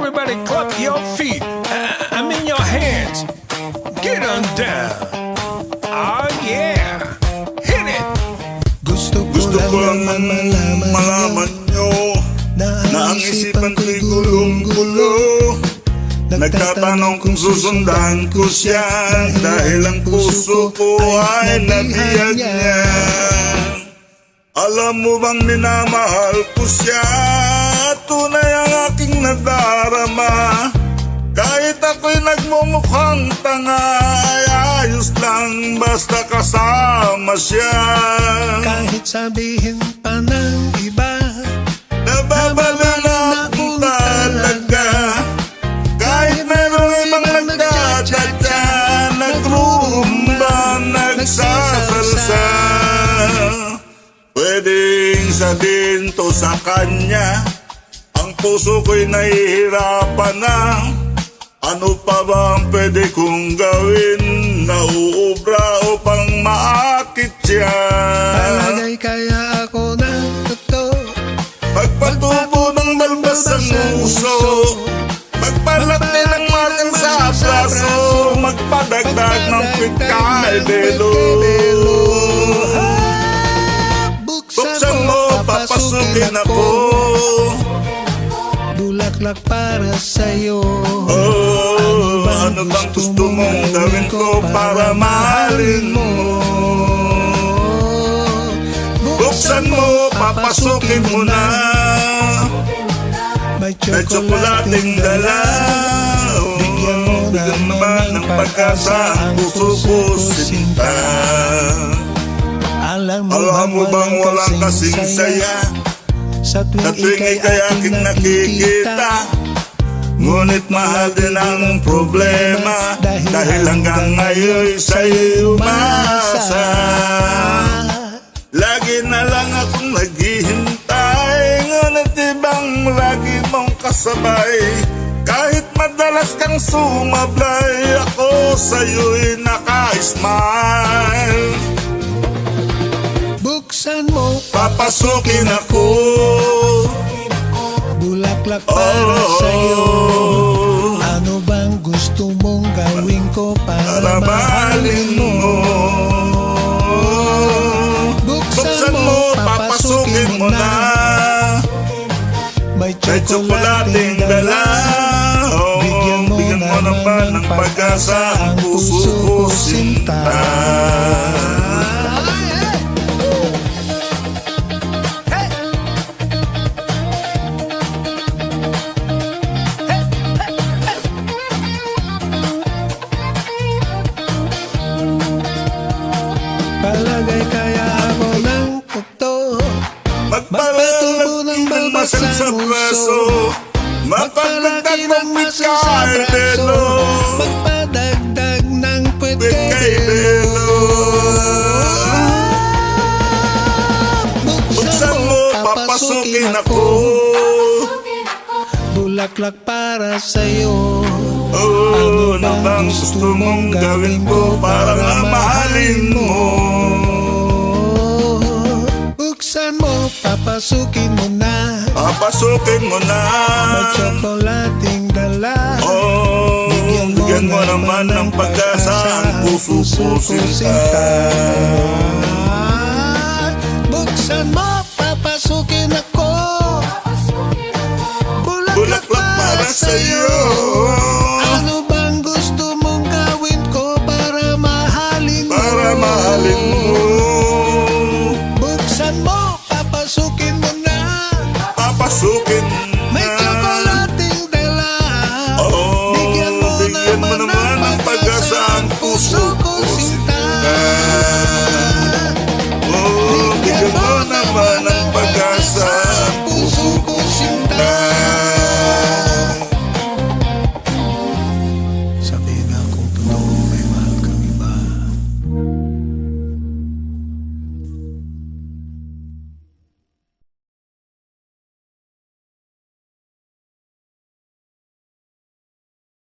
Everybody clap your feet. I mean your hands. Get on down. Oh yeah. Hit it. Gusto ko lang malaman nyo na ang isipan ko'y gulong-gulo. Nagtatanong kung susundan ko siya dahil ang puso ko ay nabiyag niya. Alam mo bang minamahal ko siya, tunay ang aking nadarama. Kahit ako'y nagmumukhang tanga, ay ayos lang basta kasama siya. Kahit sabihin pa ng iba, nababala na ako talaga. Kahit mayroong ibang nagdadadya, nagrumba, nagsasalsa. Pwedeng sabihin to sa kanya, ang puso ko'y nahihirapan na. Ano pa ba ang pwede kong gawin? Nauubra upang maakit siya. palagay kaya ako ng totoo. Magpatubo ng balbas ang uso, magpalati ng mating sa braso, magpadagdag ng pikay belo. Buksan mo, papasukin ako. Bulaklak para sa'yo. Ano bang gusto mong gawin ko para mahalin mo? Buksan mo, papasukin mo na. May May tsokolating dala. Bigyan mo naman ng pag-asa ang puso ko sinta. Alam Alam mo bang walang kasing saya sa na tuwing tuwing ika'y aking nakikita? Ngunit mahal din ang problema dahil hanggang ngayon sa'yo'y umasa. Lagi na lang akong naghihintay, ngunit ibang lagi mong kasabay. Kahit madalas kang sumablay, ako sa'yo'y naka-smile. Buksan mo, Papasukin ako. bulaklak para sa'yo. Ano bang gusto mong gawin ko para mahalin mo? Buksan mo, papasukin mo na. May May tsokolating dala. Bigyan mo naman ng pag-asa ang puso ko sinta. Palagay kaya ako ng totoo. Magpatubo ng masal sa braso, mapagdagdag ng mikay belo. Magpadagdag ng Mikay belo. Buksan mo, papasukin ako. Bulaklak para sa'yo. Ano bang gusto mong gawin ko para mahalin mo? Buksan mo, papasukin mo na. Papasukin mo na. May tsokolating dala. Bigyan mo naman ng pag-asa ang puso ko sinta. Buksan mo, papasukin ako. Bulaklak para sa'yo. Ano bang gusto mong gawin ko para mahalin mo? Para mahalin mo. Buksan mo, papasukin mo na. Papasukin May na. tsokolating dala. Bigyan mo naman ng pag-asa ang puso ko sinta. Bigyan mo naman ng